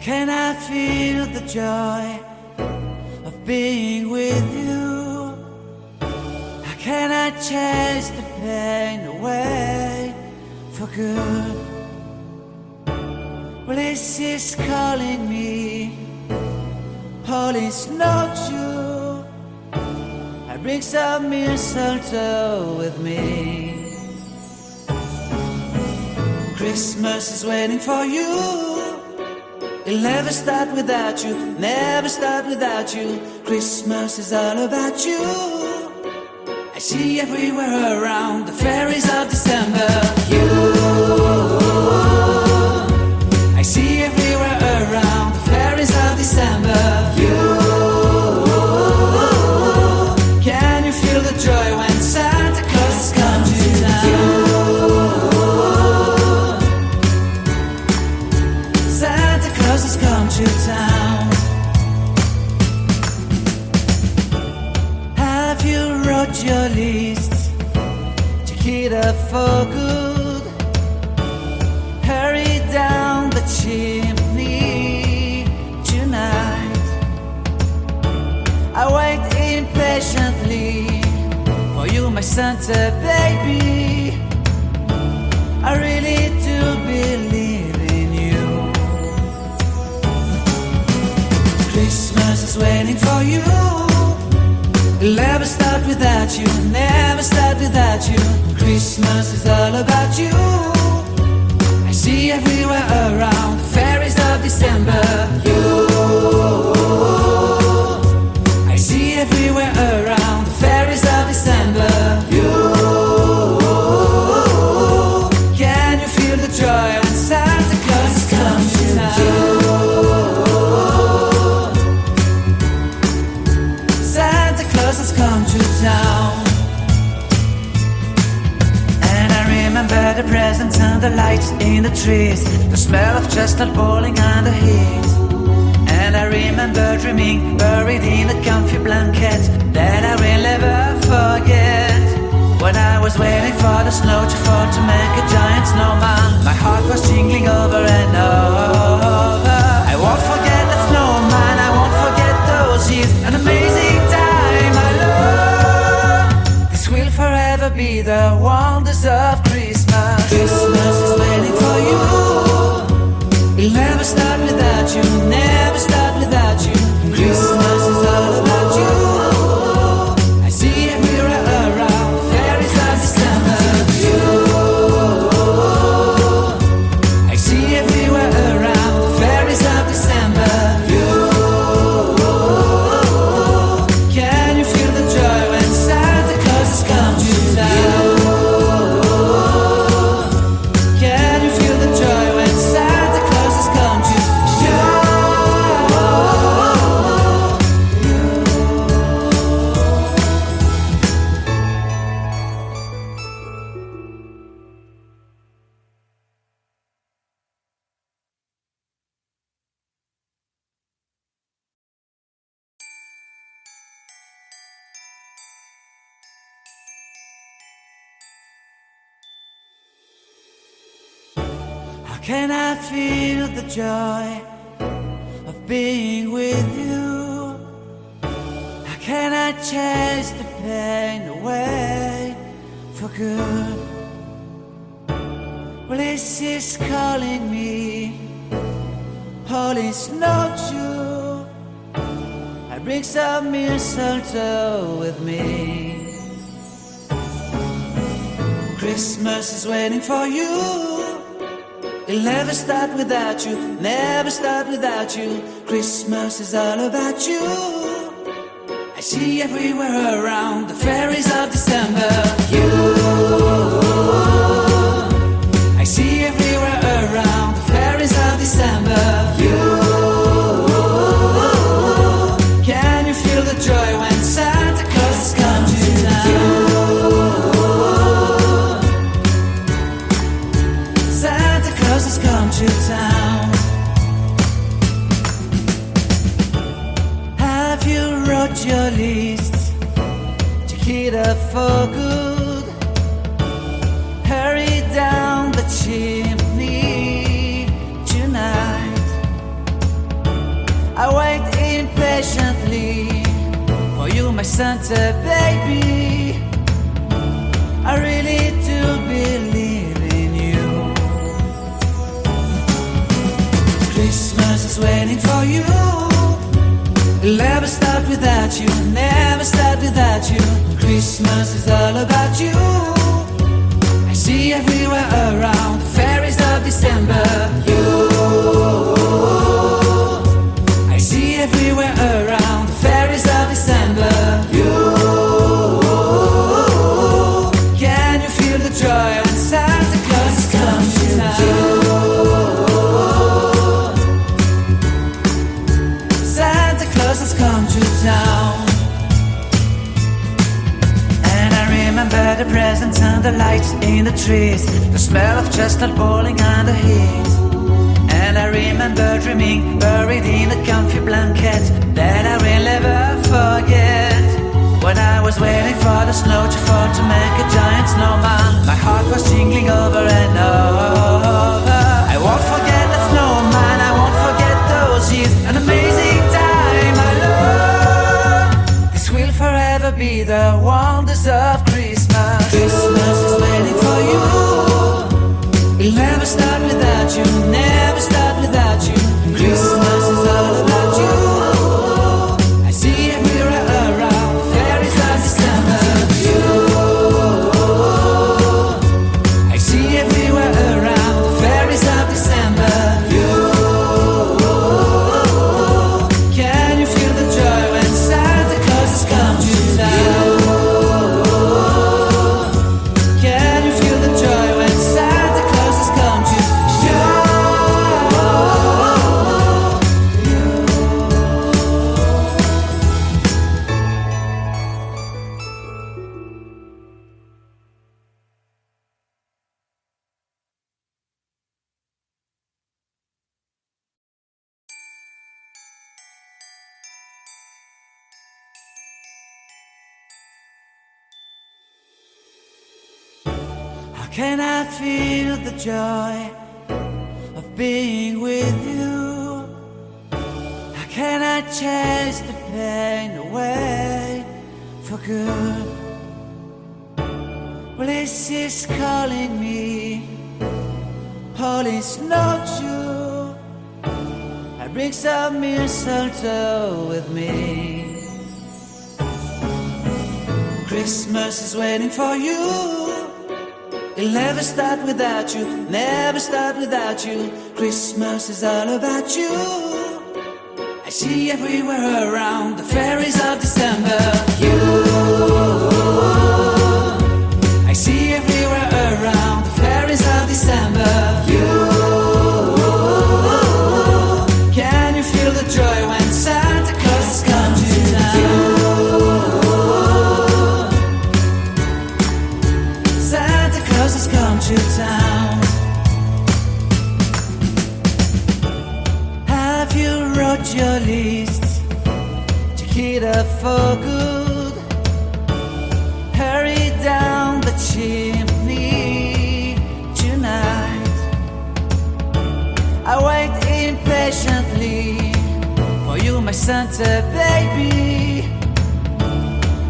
can I feel the joy of being with you? How can I chase the pain away for good? Well, this is calling me, all is not true. I bring some mistletoe with me. Christmas is waiting for you. It'll never start without you, never start without you. Christmas is all about you. I see everywhere around the fairies of December. You, I see everywhere around the fairies of December. You, can you feel the joy when Santa Claus comes to town? Has come to town. Have you wrote your list to hit up for good? Hurry down the chimney tonight. I wait impatiently for you, my Santa baby. I really do believe in you. Christmas is waiting for you. It'll never start without you, never start without you. Christmas is all about you. I see everywhere around the fairies of December. You, I see everywhere around the fairies of December. You, can you feel the joy when Santa Claus is coming to town? Has come to town. And I remember the presents and the lights in the trees, the smell of chestnut boiling and the heat. And I remember dreaming, buried in a comfy blanket that I will never forget. When I was waiting for the snow to fall to make a giant snowman, my heart was jingling over and over. I won't forget that snowman, I won't forget those years, an amazing time. Will forever be the wonders of Christmas. Christmas is waiting for you. It'll never start without you, never start without you. Christmas is all about you. I see everywhere around the fairies of December. You, I see everywhere around the fairies of December. You, can you feel the joy when Santa Claus has come to town? Can you feel the joy when Santa Claus has come to Can I feel the joy of being with you? How can I chase the pain away for good? Well, this is calling me, all is not true. I bring some mistletoe with me. Christmas is waiting for you. It'll never start without you, never start without you. Christmas is all about you. I see everywhere around the fairies of December. You, I see everywhere around the fairies of December. You, can you feel the joy when Santa Claus has come to town? Has come to town. Have you wrote your list to hit up for good? Hurry down the chimney tonight. I wait impatiently for you, my Santa baby. I really do believe in you. Christmas is waiting for you. It'll never start without you, never start without you. Christmas is all about you. I see everywhere around the fairies of December. I see everywhere around the fairies of December. Can you feel the joy when Santa Claus is coming to town? Santa Claus has come to town. And I remember the presents and the lights in the trees, the smell of chestnut boiling and the heat. And I remember dreaming, buried in a comfy blanket that I will never forget. When I was waiting for the snow to fall to make a giant snowman, my heart was jingling over and over. I won't forget that snowman, I won't forget those years, an amazing time I love. This will forever be the wonders of Christmas. Christmas is waiting for you. It'll never start without you, never start without you. Christmas is all about you. I see everywhere around the fairies of December. I see everywhere around the fairies of December. Can you feel the joy when Santa Claus has come to town? Can you feel the joy when Santa Claus has come to town? How can I feel the joy of being with you? How can I chase the pain away for good? Well, this is calling me, all is not true. I bring some mistletoe with me. Christmas is waiting for you. It'll never start without you, never start without you. Christmas is all about you. I see everywhere around the fairies of December. I see everywhere around the fairies of December. Can you feel the joy when Santa Claus has come to town? Santa Claus has come to town. Have you wrote your list to get up for good? Hurry down the chimney tonight. I wait impatiently for you, my Santa baby.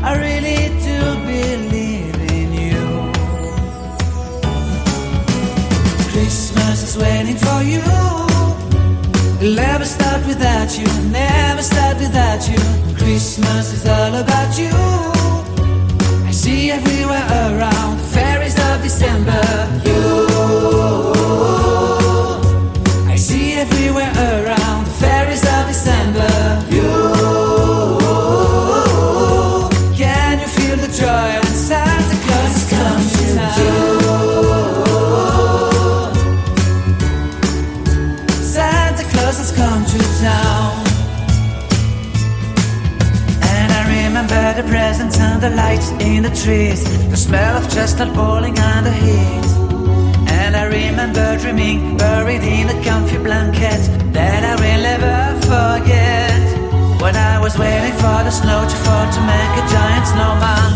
I really do believe in you. Christmas is waiting for you. It'll never start without you, never start without you. Christmas is all about you. I see everywhere around the fairies of December. I see everywhere around the fairies of December. Can you feel the joy when Santa Claus has come to town? Santa Claus has come to town. And I remember the presents and the lights in the trees, the smell of chestnut boiling and the heat. And I remember dreaming, buried in a comfy blanket that I will never forget. When I was waiting for the snow to fall to make a giant snowman,